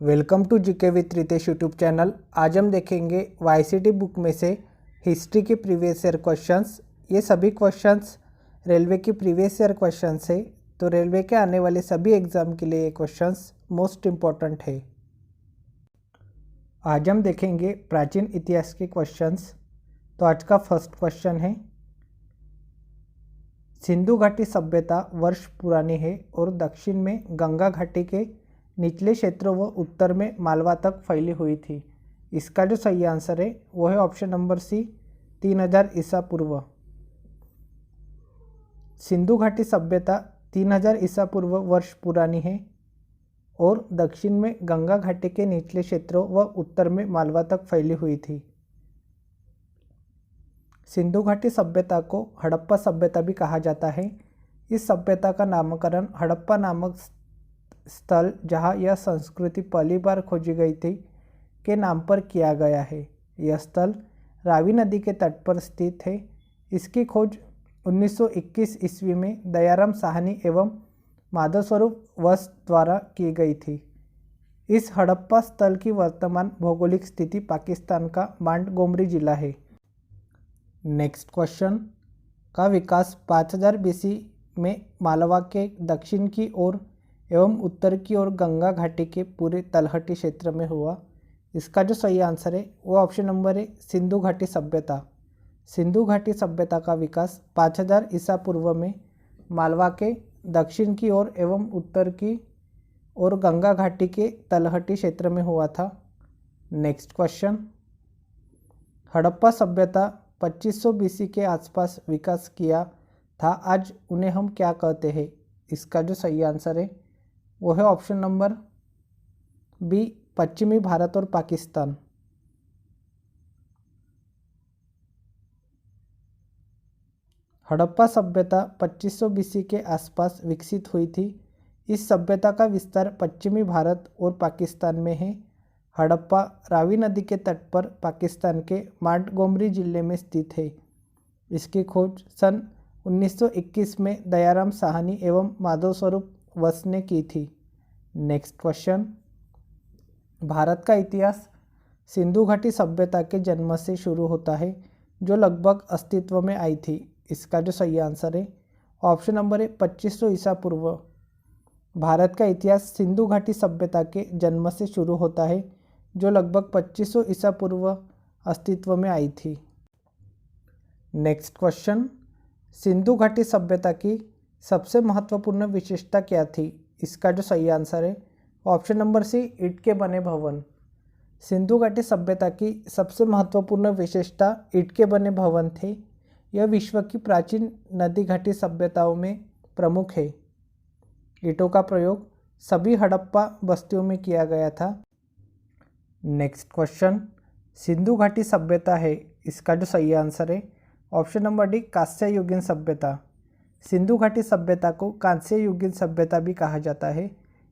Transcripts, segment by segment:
Welcome to GK with Ritesh YouTube channel. आज हम देखेंगे वाईसीटी बुक में से हिस्ट्री के प्रीवियस ईयर क्वेश्चंस। ये सभी क्वेश्चंस रेलवे की प्रीवियस ईयर क्वेश्चंस है, तो रेलवे के आने वाले सभी एग्ज़ाम के लिए ये क्वेश्चंस मोस्ट इम्पॉर्टेंट है। आज हम देखेंगे प्राचीन इतिहास के क्वेश्चंस। तो आज का फर्स्ट क्वेश्चन है, सिंधु घाटी सभ्यता वर्ष पुरानी है और दक्षिण में गंगा घाटी के निचले क्षेत्रों व उत्तर में मालवा तक फैली हुई थी। इसका जो सही आंसर है वो है ऑप्शन नंबर सी, 3000 ईसा पूर्व। सिंधु घाटी सभ्यता 3000 ईसा पूर्व वर्ष पुरानी है और दक्षिण में गंगा घाटी के निचले क्षेत्रों व उत्तर में मालवा तक फैली हुई थी। सिंधु घाटी सभ्यता को हड़प्पा सभ्यता भी कहा जाता है। इस सभ्यता का नामकरण हड़प्पा नामक स्थल जहां यह संस्कृति पहली बार खोजी गई थी के नाम पर किया गया है। यह स्थल रावी नदी के तट पर स्थित है। इसकी खोज 1921 ईस्वी में दयाराम साहनी एवं माधव स्वरूप वत्स द्वारा की गई थी। इस हड़प्पा स्थल की वर्तमान भौगोलिक स्थिति पाकिस्तान का मांडगोमरी जिला है। नेक्स्ट क्वेश्चन का विकास 5000 बीसी में मालवा के दक्षिण की ओर एवं उत्तर की ओर गंगा घाटी के पूरे तलहटी क्षेत्र में हुआ। इसका जो सही आंसर है वो ऑप्शन नंबर है, सिंधु घाटी सभ्यता। सिंधु घाटी सभ्यता का विकास 5000 ईसा पूर्व में मालवा के दक्षिण की ओर एवं उत्तर की ओर गंगा घाटी के तलहटी क्षेत्र में हुआ था। नेक्स्ट क्वेश्चन, हड़प्पा सभ्यता 2500 बीसी के आसपास विकास किया था, आज उन्हें हम क्या कहते हैं? इसका जो सही आंसर है वो है ऑप्शन नंबर बी, पश्चिमी भारत और पाकिस्तान। हड़प्पा सभ्यता 2500 बीसी के आसपास विकसित हुई थी। इस सभ्यता का विस्तार पश्चिमी भारत और पाकिस्तान में है। हड़प्पा रावी नदी के तट पर पाकिस्तान के मांडगोमरी जिले में स्थित है। इसकी खोज सन 1921 में दयाराम साहनी एवं माधव स्वरूप वत्स ने की थी। नेक्स्ट क्वेश्चन, भारत का इतिहास सिंधु घाटी सभ्यता के जन्म से शुरू होता है जो लगभग अस्तित्व में आई थी। इसका जो सही आंसर है ऑप्शन नंबर है 2500 ईसा पूर्व। भारत का इतिहास सिंधु घाटी सभ्यता के जन्म से शुरू होता है जो लगभग 2500 ईसा पूर्व अस्तित्व में आई थी। नेक्स्ट क्वेश्चन, सिंधु घाटी सभ्यता की सबसे महत्वपूर्ण विशेषता क्या थी? इसका जो सही आंसर है ऑप्शन नंबर सी, ईंट के बने भवन। सिंधु घाटी सभ्यता की सबसे महत्वपूर्ण विशेषता ईंट के बने भवन थे। यह विश्व की प्राचीन नदी घाटी सभ्यताओं में प्रमुख है। ईंटों का प्रयोग सभी हड़प्पा बस्तियों में किया गया था। नेक्स्ट क्वेश्चन, सिंधु घाटी सभ्यता है, इसका जो सही आंसर है ऑप्शन नंबर डी, कांस्य युगीन सभ्यता। सिंधु घाटी सभ्यता को कांस्य युगीन सभ्यता भी कहा जाता है।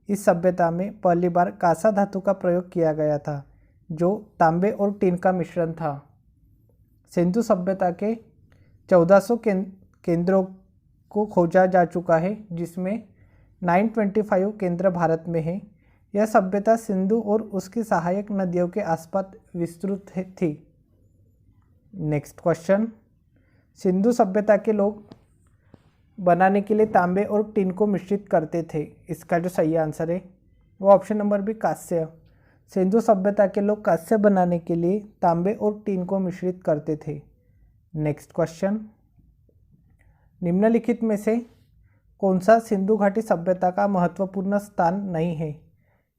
इस सभ्यता में पहली बार कांसा धातु का प्रयोग किया गया था जो तांबे और टीन का मिश्रण था। सिंधु सभ्यता के 1400 केंद्रों को खोजा जा चुका है जिसमें 925 केंद्र भारत में है। यह सभ्यता सिंधु और उसकी सहायक नदियों के आसपास विस्तृत थी। नेक्स्ट क्वेश्चन, सिंधु सभ्यता के लोग बनाने के लिए तांबे और टीन को मिश्रित करते थे। इसका जो सही आंसर है वो ऑप्शन नंबर बी, कांस्य। सिंधु सभ्यता के लोग कांस्य बनाने के लिए तांबे और टीन को मिश्रित करते थे। नेक्स्ट क्वेश्चन, निम्नलिखित में से कौन सा सिंधु घाटी सभ्यता का महत्वपूर्ण स्थान नहीं है?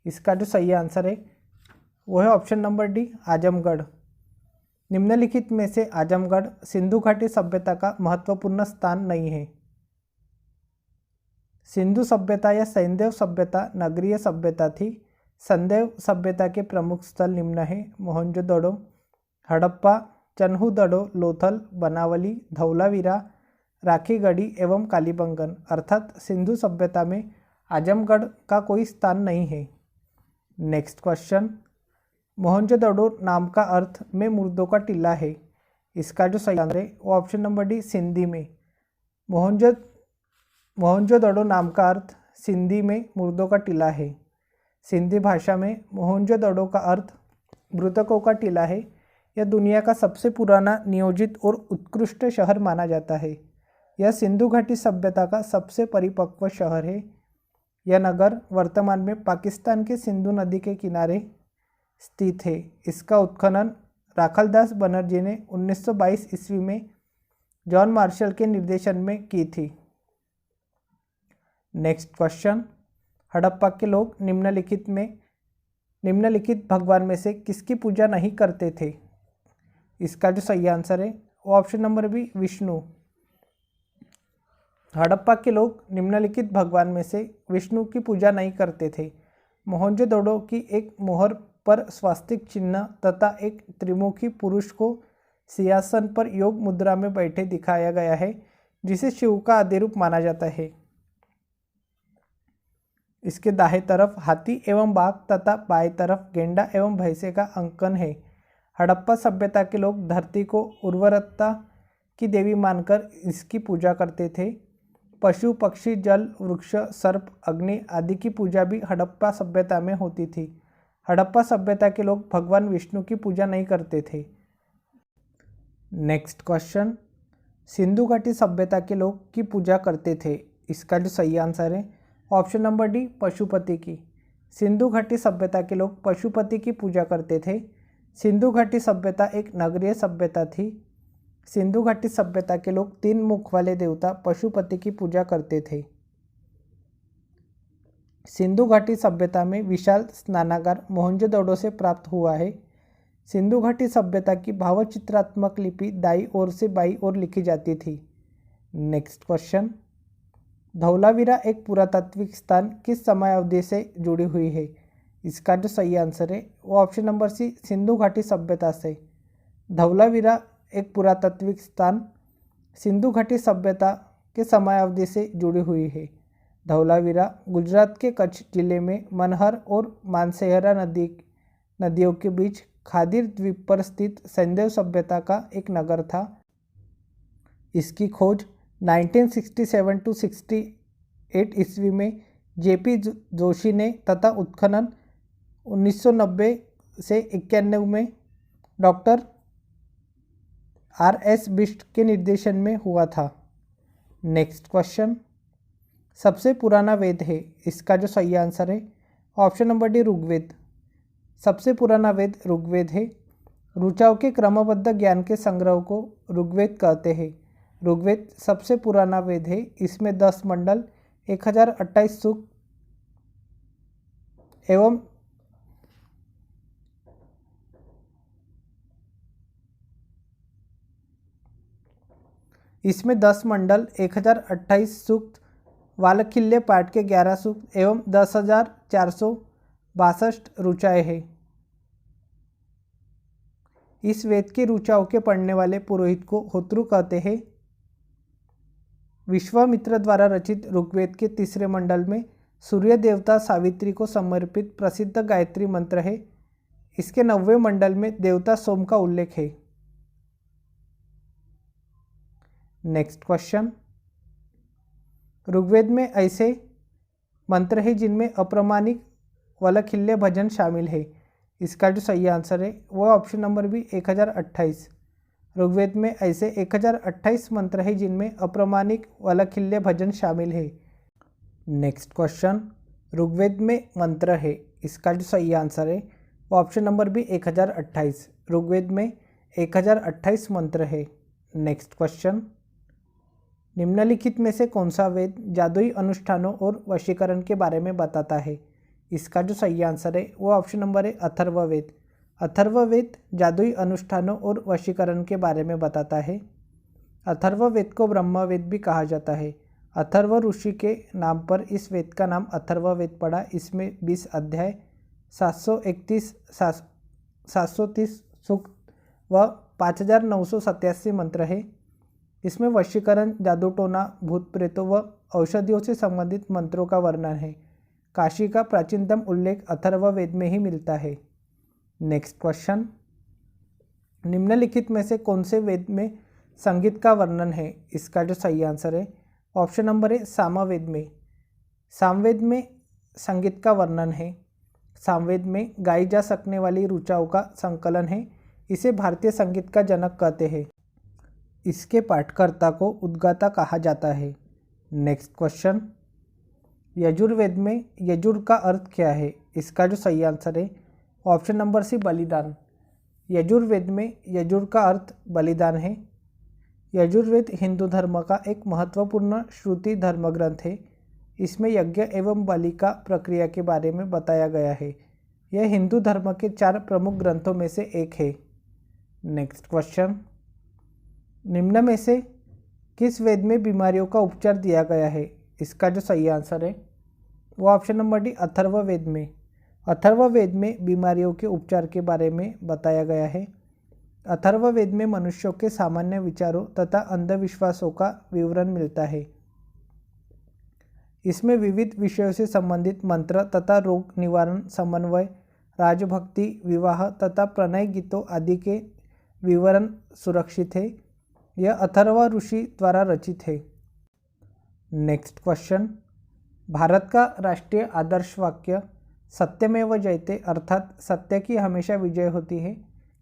इसका जो सही आंसर है वो है ऑप्शन नंबर डी, आजमगढ़। निम्नलिखित में से आजमगढ़ सिंधु घाटी सभ्यता का महत्वपूर्ण स्थान नहीं है। सिंधु सभ्यता या सैंधव सभ्यता नगरीय सभ्यता थी। सैंधव सभ्यता के प्रमुख स्थल निम्न है, मोहनजोदड़ो, हड़प्पा, चन्हुदड़ो, लोथल, बनावली, धौलावीरा, राखीगढ़ी एवं कालीबंगन। अर्थात सिंधु सभ्यता में आजमगढ़ का कोई स्थान नहीं है। नेक्स्ट क्वेश्चन, मोहनजोदड़ो नाम का अर्थ में मुर्दों का टीला है। इसका जो सही आंसर है वो ऑप्शन नंबर डी, सिंधी में। मोहनजोदड़ो नाम का अर्थ सिंधी में मुर्दों का टीला है। सिंधी भाषा में मोहनजोदड़ो का अर्थ मृतकों का टीला है। यह दुनिया का सबसे पुराना नियोजित और उत्कृष्ट शहर माना जाता है। यह सिंधु घाटी सभ्यता का सबसे परिपक्व शहर है। यह नगर वर्तमान में पाकिस्तान के सिंधु नदी के किनारे स्थित है। इसका उत्खनन राखलदास बनर्जी ने 1922 ईस्वी में जॉन मार्शल के निर्देशन में की थी। नेक्स्ट क्वेश्चन, हड़प्पा के लोग निम्नलिखित भगवान में से किसकी पूजा नहीं करते थे? इसका जो सही आंसर है वो option number B, Vishnu. Harappa के लोग निम्नलिखित भगवान में से विष्णु की पूजा नहीं करते थे। मोहनजोदड़ो की एक मोहर पर स्वास्तिक चिन्ह तथा एक त्रिमुखी पुरुष को सिंहासन पर योग मुद्रा में बैठे दिखाया गया है, जिसे शिव का आदि रूप माना जाता है। इसके दाहिने तरफ हाथी एवं बाघ तथा बाएं तरफ गेंडा एवं भैंसे का अंकन है। हड़प्पा सभ्यता के लोग धरती को उर्वरता की देवी मानकर इसकी पूजा करते थे। पशु पक्षी जल वृक्ष सर्प अग्नि आदि की पूजा भी हड़प्पा सभ्यता में होती थी। हड़प्पा सभ्यता के लोग भगवान विष्णु की पूजा नहीं करते थे। नेक्स्ट क्वेश्चन, सिंधु घाटी सभ्यता के लोग की पूजा करते थे। इसका जो सही आंसर है ऑप्शन नंबर डी, पशुपति की। सिंधु घाटी सभ्यता के लोग पशुपति की पूजा करते थे। सिंधु घाटी सभ्यता एक नगरीय सभ्यता थी। सिंधु घाटी सभ्यता के लोग 3 मुख वाले देवता पशुपति की पूजा करते थे। सिंधु घाटी सभ्यता में विशाल स्नानागार मोहनजोदड़ो से प्राप्त हुआ है। सिंधु घाटी सभ्यता की भावचित्रात्मक लिपि दाईं ओर से बाईं ओर लिखी जाती थी। नेक्स्ट क्वेश्चन, धौलावीरा एक पुरातात्विक स्थान किस समयावधि से जुड़ी हुई है? इसका जो सही आंसर है वो ऑप्शन नंबर सी, सिंधु घाटी सभ्यता से। धौलावीरा एक पुरातात्विक स्थान सिंधु घाटी सभ्यता के समयावधि से जुड़ी हुई है। धौलावीरा गुजरात के कच्छ जिले में मनहर और मानसेहरा नदियों के बीच खादीर द्वीप पर स्थित सैंधव सभ्यता का एक नगर था। इसकी खोज 1967 to 68 ईस्वी में जेपी जोशी ने तथा उत्खनन 1990 से 91 में डॉक्टर RS बिष्ट के निर्देशन में हुआ था। नेक्स्ट क्वेश्चन, सबसे पुराना वेद है। इसका जो सही आंसर है ऑप्शन नंबर डी, ऋग्वेद। सबसे पुराना वेद ऋग्वेद है। ऋचाओं के क्रमबद्ध ज्ञान के संग्रह को ऋग्वेद कहते हैं। ऋग्वेद सबसे पुराना वेद है। इसमें 10 मंडल 1028 सूक्त एवं इसमें 10 मंडल 1028 सूक्त वालखिल्य पाठ के 11 सूक्त एवं 10,462 ऋचाएँ हैं। इस वेद की ऋचाओं के पढ़ने वाले पुरोहित को होत्रु कहते हैं। विश्वामित्र द्वारा रचित ऋग्वेद के 3रे मंडल में सूर्य देवता सावित्री को समर्पित प्रसिद्ध गायत्री मंत्र है। इसके 9वें मंडल में देवता सोम का उल्लेख है। नेक्स्ट क्वेश्चन, ऋग्वेद में ऐसे मंत्र हैं जिनमें अप्रमाणिक वालखिल्य भजन शामिल है। इसका जो सही आंसर है वो ऑप्शन नंबर बी, 1028। ऋग्वेद में ऐसे 1028 मंत्र हैं जिनमें अप्रमाणिक वालखिल्य भजन शामिल है। नेक्स्ट क्वेश्चन, ऋग्वेद में मंत्र है। इसका जो सही आंसर है वो ऑप्शन नंबर बी, 1028। ऋग्वेद में 1028 मंत्र है। नेक्स्ट क्वेश्चन, निम्नलिखित में से कौन सा वेद जादुई अनुष्ठानों और वशीकरण के बारे में बताता है? इसका जो सही आंसर है वो ऑप्शन नंबर है, अथर्ववेद। अथर्ववेद जादुई अनुष्ठानों और वशीकरण के बारे में बताता है। अथर्ववेद को ब्रह्मवेद भी कहा जाता है। अथर्व ऋषि के नाम पर इस वेद का नाम अथर्ववेद पड़ा। इसमें 20 अध्याय 730 सूक्त व 5987 मंत्र है। इसमें वशीकरण, जादू टोना, भूत प्रेतों व औषधियों से संबंधित मंत्रों का वर्णन है। काशी का प्राचीनतम उल्लेख अथर्ववेद में ही मिलता है। नेक्स्ट क्वेश्चन, निम्नलिखित में से कौन से वेद में संगीत का वर्णन है? इसका जो सही आंसर है ऑप्शन नंबर है, सामवेद में। सामवेद में संगीत का वर्णन है। सामवेद में गाई जा सकने वाली ऋचाओं का संकलन है। इसे भारतीय संगीत का जनक कहते हैं। इसके पाठकर्ता को उद्गाता कहा जाता है। नेक्स्ट क्वेश्चन, यजुर्वेद में यजुर का अर्थ क्या है? इसका जो सही आंसर है ऑप्शन नंबर सी बलिदान। यजुर्वेद में यजुर का अर्थ बलिदान है। यजुर्वेद हिंदू धर्म का एक महत्वपूर्ण श्रुति धर्म ग्रंथ है। इसमें यज्ञ एवं बलि का प्रक्रिया के बारे में बताया गया है। यह हिंदू धर्म के 4 प्रमुख ग्रंथों में से एक है। नेक्स्ट क्वेश्चन, निम्न में से किस वेद में बीमारियों का उपचार दिया गया है? इसका जो सही आंसर है वो ऑप्शन नंबर डी अथर्ववेद में। अथर्ववेद में बीमारियों के उपचार के बारे में बताया गया है। अथर्ववेद में मनुष्यों के सामान्य विचारों तथा अंधविश्वासों का विवरण मिलता है। इसमें विविध विषयों से संबंधित मंत्र तथा रोग निवारण, समन्वय, राजभक्ति, विवाह तथा प्रणय गीतों आदि के विवरण सुरक्षित है। यह अथर्व ऋषि द्वारा रचित है। नेक्स्ट क्वेश्चन, भारत का राष्ट्रीय आदर्श वाक्य सत्यमेव जयते अर्थात सत्य की हमेशा विजय होती है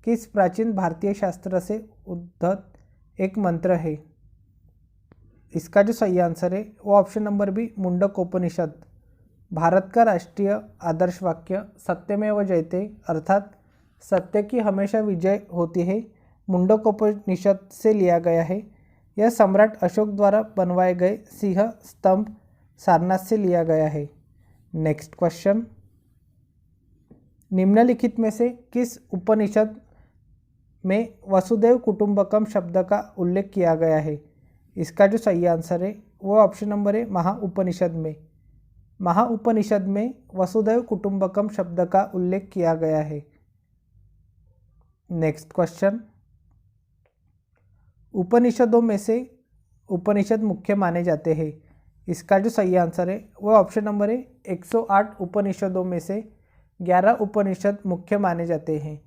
किस प्राचीन भारतीय शास्त्र से उद्धत एक मंत्र है? इसका जो सही आंसर है वो option number B Mundakopanishad. Bharat का राष्ट्रीय आदर्श वाक्य सत्यमेव जयते अर्थात सत्य की हमेशा विजय होती है मुंडकोपनिषद से लिया गया है। यह सम्राट अशोक द्वारा बनवाए गए सिंह स्तंभ सारनाथ से लिया गया है। नेक्स्ट क्वेश्चन, निम्नलिखित में से किस उपनिषद में वसुदेव कुटुंबकम शब्द का उल्लेख किया गया है? इसका जो सही आंसर है वो ऑप्शन नंबर है महाउपनिषद में। महाउपनिषद में वसुदेव कुटुंबकम शब्द का उल्लेख किया गया है। नेक्स्ट क्वेश्चन, उपनिषदों में से उपनिषद मुख्य माने जाते हैं। इसका जो सही आंसर है वो ऑप्शन नंबर है 108 उपनिषदों में से 11 उपनिषद मुख्य माने जाते हैं।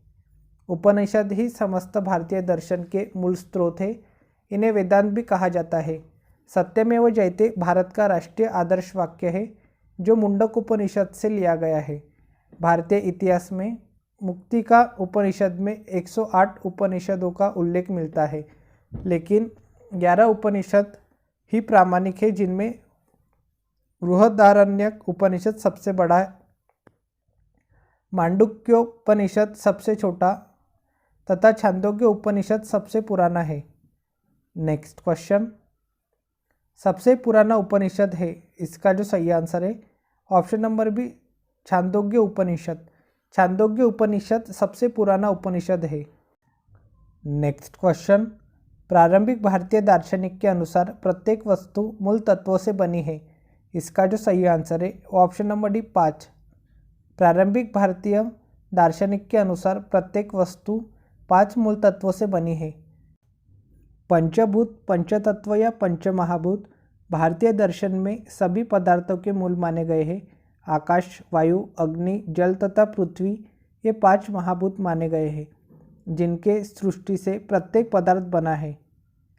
उपनिषद ही समस्त भारतीय दर्शन के मूल स्रोत है। इन्हें वेदांत भी कहा जाता है। सत्यमेव जयते भारत का राष्ट्रीय आदर्श वाक्य है जो मुंडक उपनिषद से लिया गया है। भारतीय इतिहास में मुक्ति का उपनिषद में 108 उपनिषदों का उल्लेख मिलता है, लेकिन 11 उपनिषद ही प्रामाणिक है, जिनमें बृहदारण्यक उपनिषद सबसे बड़ा है, मांडुक्योपनिषद सबसे छोटा तथा छांदोग्य उपनिषद सबसे पुराना है। नेक्स्ट क्वेश्चन, सबसे पुराना उपनिषद है। इसका जो सही आंसर है ऑप्शन नंबर बी छांदोग्य उपनिषद। छांदोग्य उपनिषद सबसे पुराना उपनिषद है। नेक्स्ट क्वेश्चन, प्रारंभिक भारतीय दार्शनिक के अनुसार प्रत्येक वस्तु मूल तत्वों से बनी है। इसका जो सही आंसर है ऑप्शन नंबर डी 5। प्रारंभिक भारतीय दार्शनिक के अनुसार प्रत्येक वस्तु 5 मूल तत्वों से बनी है। पंचभूत, पंचतत्व या पंचमहाभूत भारतीय दर्शन में सभी पदार्थों के मूल माने गए हैं। आकाश, वायु, अग्नि, जल तथा पृथ्वी ये 5 महाभूत माने गए हैं, जिनके सृष्टि से प्रत्येक पदार्थ बना है।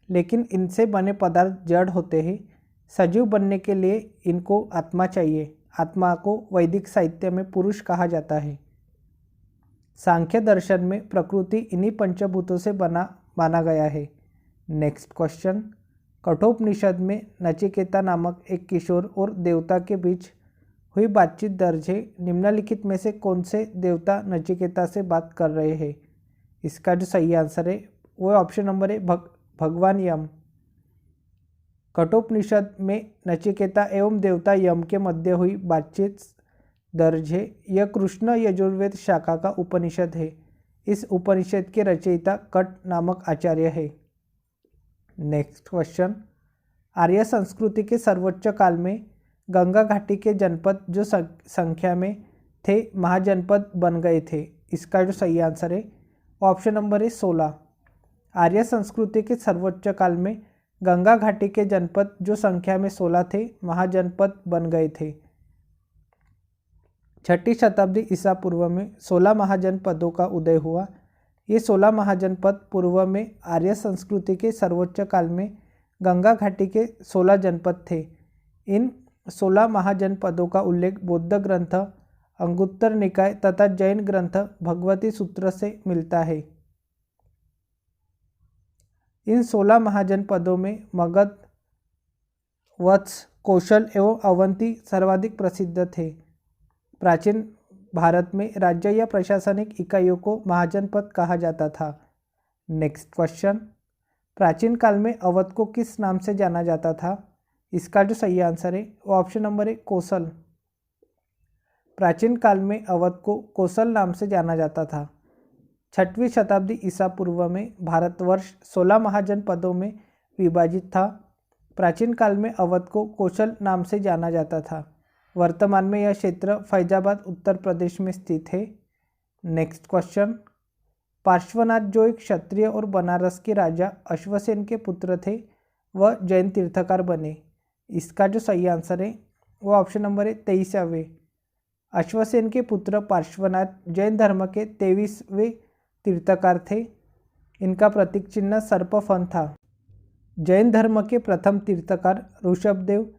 लेकिन इनसे बने पदार्थ जड़ होते हैं। सजीव बनने के लिए इनको आत्मा चाहिए। आत्मा को वैदिक साहित्य में पुरुष कहा जाता है। सांख्य दर्शन में प्रकृति इन्हीं पंचभूतों से बना माना गया है। नेक्स्ट क्वेश्चन, कठोपनिषद में नचिकेता नामक एक किशोर और देवता के बीच हुई बातचीत दर्ज है। निम्नलिखित में से कौन से देवता नचिकेता से बात कर रहे हैं? इसका जो सही आंसर है वो ऑप्शन नंबर है भगवान यम। कठोपनिषद में नचिकेता एवं देवता यम के मध्य हुई बातचीत दर्ज है। यह कृष्ण यजुर्वेद शाखा का उपनिषद है। इस उपनिषद के रचयिता कट नामक आचार्य है। नेक्स्ट क्वेश्चन, आर्य संस्कृति के सर्वोच्च काल में गंगा घाटी के जनपद जो संख्या में थे महाजनपद बन गए थे। इसका जो सही आंसर है ऑप्शन नंबर है 16। आर्य संस्कृति के सर्वोच्च काल में गंगा घाटी के जनपद जो संख्या में 16 थे महाजनपद बन गए थे। 6ठी शताब्दी ईसा पूर्व में 16 महाजनपदों का उदय हुआ। ये 16 महाजनपद पूर्व में आर्य संस्कृति के सर्वोच्च काल में गंगा घाटी के 16 जनपद थे। इन 16 महाजनपदों का उल्लेख बौद्ध ग्रंथ अंगुत्तर निकाय तथा जैन ग्रंथ भगवती सूत्र से मिलता है। इन 16 महाजनपदों में मगध, वत्स, कौशल एवं अवंती सर्वाधिक प्रसिद्ध थे। प्राचीन भारत में राज्य या प्रशासनिक इकाइयों को महाजनपद कहा जाता था। नेक्स्ट क्वेश्चन, प्राचीन काल में अवध को किस नाम से जाना जाता था? इसका जो सही आंसर है वो ऑप्शन नंबर है कौशल। प्राचीन काल में अवध को कौशल नाम से जाना जाता था। 6वीं शताब्दी ईसा पूर्व में भारतवर्ष 16 महाजनपदों में विभाजित था। प्राचीन काल में अवध को कौशल नाम से जाना जाता था। वर्तमान में यह क्षेत्र फैजाबाद उत्तर प्रदेश में स्थित है। नेक्स्ट क्वेश्चन, पार्श्वनाथ जो एक क्षत्रिय और बनारस के राजा अश्वसेन के पुत्र थे वह जैन तीर्थकार बने। इसका जो सही आंसर है वो ऑप्शन नंबर है 23वें। अश्वसेन के पुत्र पार्श्वनाथ जैन धर्म के 23वें तीर्थकार थे। इनका प्रतीक चिन्ह सर्पफन था। जैन धर्म के प्रथम तीर्थकार ऋषभदेव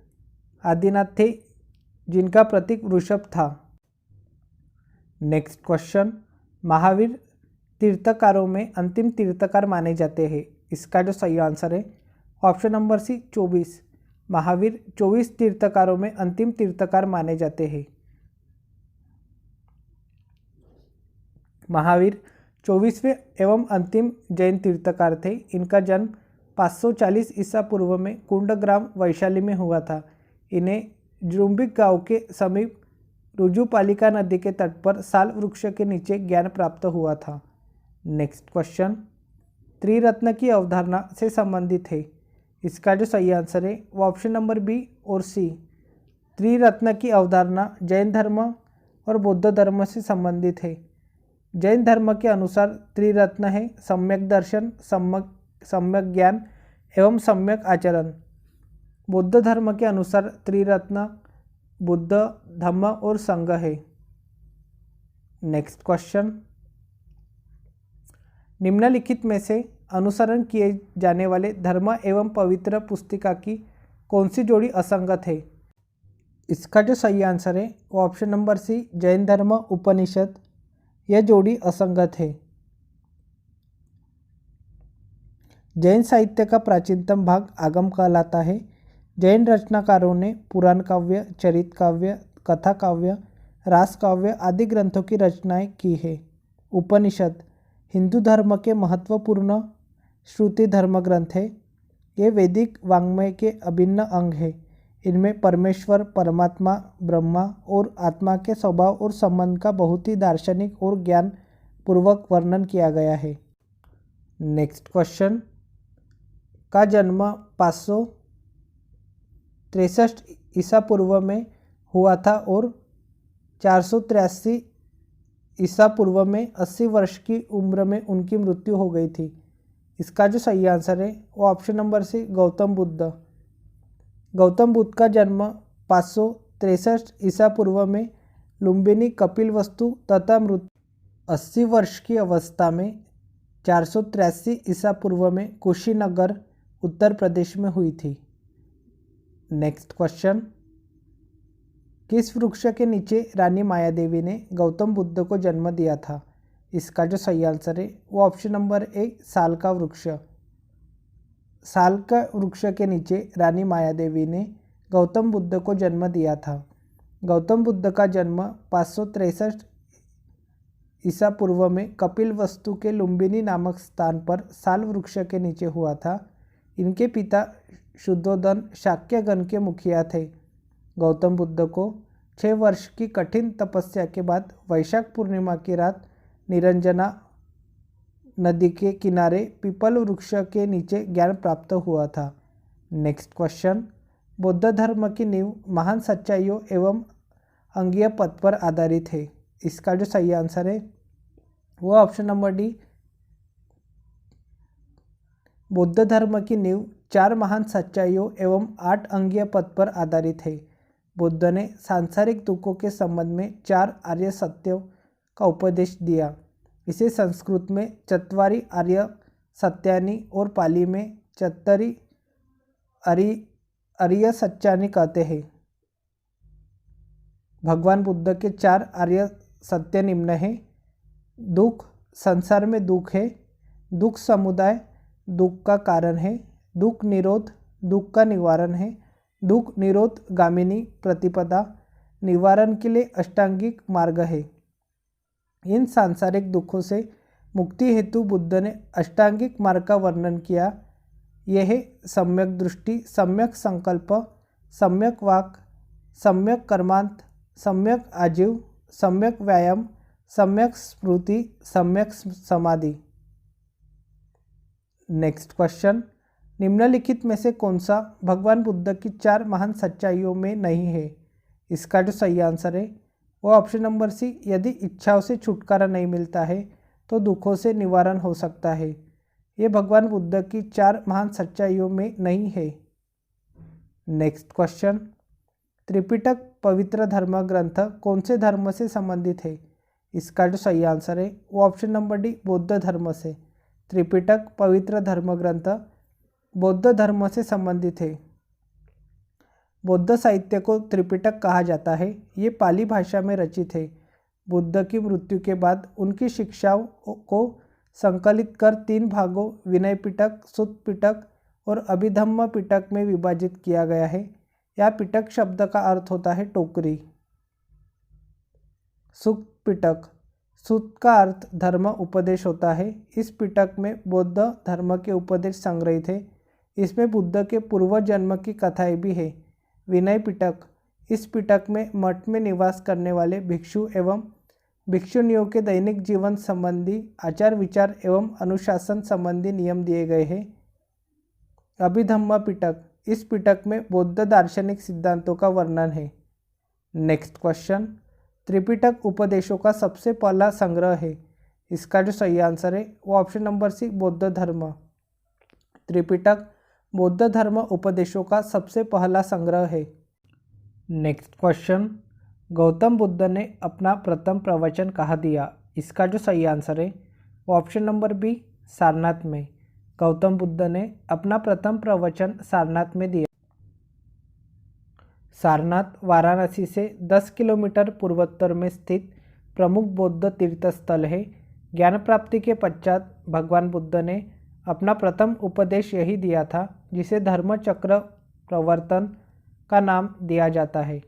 आदिनाथ थे जिनका प्रतीक वृषभ था। नेक्स्ट क्वेश्चन, महावीर तीर्थकारों में अंतिम तीर्थकार माने जाते हैं। इसका जो सही आंसर है ऑप्शन नंबर सी 24। महावीर 24 तीर्थकारों में अंतिम तीर्थकार माने जाते हैं। महावीर 24वें एवं अंतिम जैन तीर्थकार थे। इनका जन्म 540 ईसा पूर्व में कुंडग्राम वैशाली में हुआ था। इन्हें जुरुम्बिक गांव के समीप रुजुपालिका नदी के तट पर साल वृक्ष के नीचे ज्ञान प्राप्त हुआ था। नेक्स्ट क्वेश्चन, त्रिरत्न की अवधारणा से संबंधित है। इसका जो सही आंसर है वो ऑप्शन नंबर बी और सी। त्रिरत्न की अवधारणा जैन धर्म और बौद्ध धर्म से संबंधित है। जैन धर्म के अनुसार त्रिरत्न है सम्यक दर्शन, सम्यक ज्ञान एवं सम्यक आचरण। बौद्ध धर्म के अनुसार त्रिरत्न बुद्ध, धम्म और संघ है। नेक्स्ट क्वेश्चन, निम्नलिखित में से अनुसरण किए जाने वाले धर्म एवं पवित्र पुस्तिका की कौन सी जोड़ी असंगत है? इसका जो सही आंसर है वो ऑप्शन नंबर सी जैन धर्म उपनिषद। यह जोड़ी असंगत है। जैन साहित्य का प्राचीनतम भाग आगम कहलाता है। जैन रचनाकारों ने पुराण काव्य, चरित काव्य, कथा काव्य, रास काव्य आदि ग्रंथों की रचनाएं की है। उपनिषद हिंदू धर्म के महत्वपूर्ण श्रुति धर्म ग्रंथ है। ये वैदिक वाङ्मय के अभिन्न अंग है। इनमें परमेश्वर, परमात्मा, ब्रह्मा और आत्मा के स्वभाव और संबंध का बहुत ही दार्शनिक और ज्ञान पूर्वक वर्णन किया गया है। नेक्स्ट क्वेश्चन, का जन्म 563 ईसा पूर्व में हुआ था और 483 ईसा पूर्व में 80 वर्ष की उम्र में उनकी मृत्यु हो गई थी। इसका जो सही आंसर है वो option number C Gautam Buddha. Gautam Buddha का जन्म 563 ईसा पूर्व में लुम्बिनी कपिलवस्तु तथा मृत्यु 80 वर्ष की अवस्था में 483 ईसा पूर्व में कुशीनगर उत्तर प्रदेश में हुई थी। नेक्स्ट क्वेश्चन, किस वृक्ष के नीचे रानी मायादेवी ने गौतम बुद्ध को जन्म दिया था? इसका जो सही आंसर है वो ऑप्शन नंबर ए साल का वृक्ष। साल का वृक्ष के नीचे रानी मायादेवी ने गौतम बुद्ध को जन्म दिया था। गौतम बुद्ध का जन्म 563 ईसा पूर्व में कपिलवस्तु के लुम्बिनी नामक स्थान पर साल वृक्ष के नीचे हुआ था। इनके पिता शुद्धोदन शाक्यगण के मुखिया थे। गौतम बुद्ध को 6 वर्ष की कठिन तपस्या के बाद वैशाख पूर्णिमा की रात निरंजना नदी के किनारे पीपल वृक्ष के नीचे ज्ञान प्राप्त हुआ था। नेक्स्ट क्वेश्चन, बौद्ध धर्म की नींव महान सच्चाइयों एवं अंगीय पद पर आधारित है। इसका जो सही आंसर है वो ऑप्शन नंबर डी। बौद्ध धर्म की नींव 4 महान सच्चाइयों एवं 8 अंगीय पद पर आधारित है। बुद्ध ने सांसारिक दुखों के संबंध में 4 आर्य सत्यों का उपदेश दिया। इसे संस्कृत में चत्वारि आर्य सत्यानि और पाली में चत्तरि आर्य सत्यानि कहते हैं। भगवान बुद्ध के 4 आर्य सत्य निम्न हैं। दुख, संसार में दुख है। दुख समुदाय, दुख का कारण है। दुख निरोध, दुख का निवारण है। दुख निरोध गामिनी प्रतिपदा, निवारण के लिए अष्टांगिक मार्ग है। इन सांसारिक दुखों से मुक्ति हेतु बुद्ध ने अष्टांगिक मार्ग का वर्णन किया। यह है सम्यक दृष्टि, सम्यक संकल्प, सम्यक वाक, सम्यक कर्मांत, सम्यक आजीव, सम्यक व्यायाम, सम्यक स्मृति, सम्यक समाधि। नेक्स्ट क्वेश्चन, निम्नलिखित में से कौन सा भगवान बुद्ध की 4 महान सच्चाइयों में नहीं है? इसका जो सही आंसर है वो ऑप्शन नंबर सी, यदि इच्छाओं से छुटकारा नहीं मिलता है तो दुखों से निवारण हो सकता है। ये भगवान बुद्ध की 4 महान सच्चाइयों में नहीं है। नेक्स्ट क्वेश्चन, त्रिपिटक पवित्र धर्म ग्रंथ कौन से धर्म से संबंधित है? इसका जो सही आंसर है वो ऑप्शन नंबर डी, बौद्ध धर्म से। त्रिपिटक पवित्र धर्म ग्रंथ बौद्ध धर्म से संबंधित है। बौद्ध साहित्य को त्रिपिटक कहा जाता है। ये पाली भाषा में रचित है। बुद्ध की मृत्यु के बाद उनकी शिक्षाओं को संकलित कर 3 भागों विनय पिटक, सुत्त पिटक और अभिधम्म पिटक में विभाजित किया गया है। यह पिटक शब्द का अर्थ होता है टोकरी। सुत्त पिटक, सुत्त का अर्थ धर्म उपदेश होता है। इस पिटक में बौद्ध धर्म के उपदेश संग्रहित है। इसमें बुद्ध के पूर्व जन्म की कथाएं भी है। विनय पिटक, इस पिटक में मठ में निवास करने वाले भिक्षु एवं भिक्षुनियों के दैनिक जीवन संबंधी आचार विचार एवं अनुशासन संबंधी नियम दिए गए हैं। अभिधम्म पिटक, इस पिटक में बौद्ध दार्शनिक सिद्धांतों का वर्णन है। नेक्स्ट क्वेश्चन, त्रिपिटक उपदेशों का सबसे पहला संग्रह है। इसका जो सही आंसर है वो ऑप्शन नंबर सी, बौद्ध धर्म। त्रिपिटक बौद्ध धर्म उपदेशों का सबसे पहला संग्रह है। नेक्स्ट क्वेश्चन, गौतम बुद्ध ने अपना प्रथम प्रवचन कहाँ दिया? इसका जो सही आंसर है वो ऑप्शन नंबर बी, सारनाथ में। गौतम बुद्ध ने अपना प्रथम प्रवचन सारनाथ में दिया। सारनाथ वाराणसी से 10 किलोमीटर पूर्वोत्तर में स्थित प्रमुख बौद्ध तीर्थ स्थल है। ज्ञान प्राप्ति के पश्चात भगवान बुद्ध ने अपना प्रथम उपदेश यही दिया था, जिसे धर्मचक्र प्रवर्तन का नाम दिया जाता है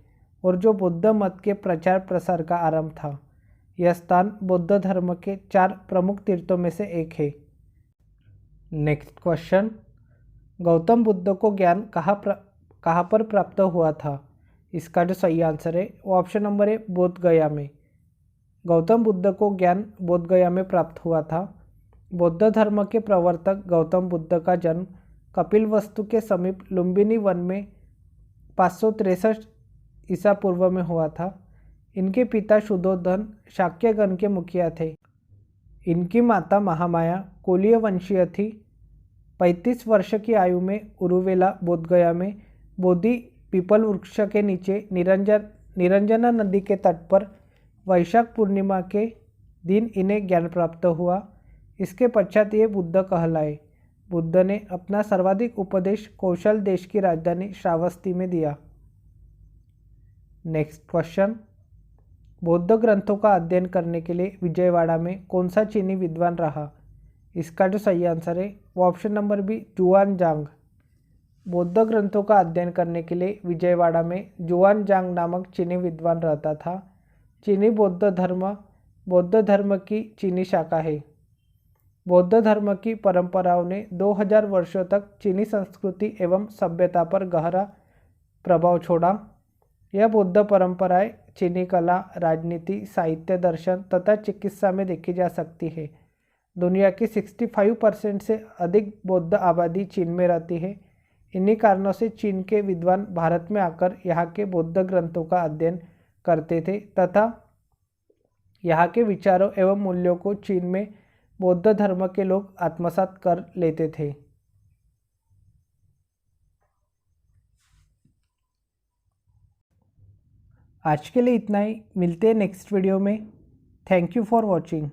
और जो बौद्ध मत के प्रचार प्रसार का आरंभ था। यह स्थान बौद्ध धर्म के 4 प्रमुख तीर्थों में से एक है। नेक्स्ट क्वेश्चन, गौतम बुद्ध को ज्ञान कहाँ पर प्राप्त हुआ था? इसका जो सही आंसर है वो ऑप्शन नंबर है, बोध गया में। गौतम बुद्ध को ज्ञान बोध गया में प्राप्त हुआ था। बौद्ध धर्म के प्रवर्तक गौतम बुद्ध का जन्म कपिलवस्तु के समीप लुम्बिनी वन में 563 ईसा पूर्व में हुआ था। इनके पिता शुद्धोधन शाक्यगण के मुखिया थे। इनकी माता महामाया कोलीय वंशीय थी। 35 वर्ष की आयु में उरुवेला बोधगया में बोधि पीपल वृक्ष के नीचे निरंजना नदी के तट पर वैशाख पूर्णिमा के दिन इन्हें ज्ञान प्राप्त हुआ। इसके पश्चात ये बुद्ध कहलाए। बुद्ध ने अपना सर्वाधिक उपदेश कौशल देश की राजधानी श्रावस्ती में दिया। नेक्स्ट क्वेश्चन, बौद्ध ग्रंथों का अध्ययन करने के लिए विजयवाड़ा में कौन सा चीनी विद्वान रहा? इसका जो सही आंसर है वो ऑप्शन नंबर बी, जुआनजांग। बौद्ध ग्रंथों का अध्ययन करने के लिए विजयवाड़ा में जुआनजांग नामक चीनी विद्वान रहता था। चीनी बौद्ध धर्म की चीनी शाखा है। बौद्ध धर्म की परंपराओं ने 2000 वर्षों तक चीनी संस्कृति एवं सभ्यता पर गहरा प्रभाव छोड़ा। यह बौद्ध परंपराएं चीनी कला, राजनीति, साहित्य, दर्शन तथा चिकित्सा में देखी जा सकती है। दुनिया की 65% से अधिक बौद्ध आबादी चीन में रहती है। इन्हीं कारणों से चीन के विद्वान भारत में आकर यहाँ के बौद्ध ग्रंथों का अध्ययन करते थे तथा यहाँ के विचारों एवं मूल्यों को चीन में बौद्ध धर्म के लोग आत्मसात कर लेते थे। आज के लिए इतना ही। मिलते हैं नेक्स्ट वीडियो में। Thank you for watching.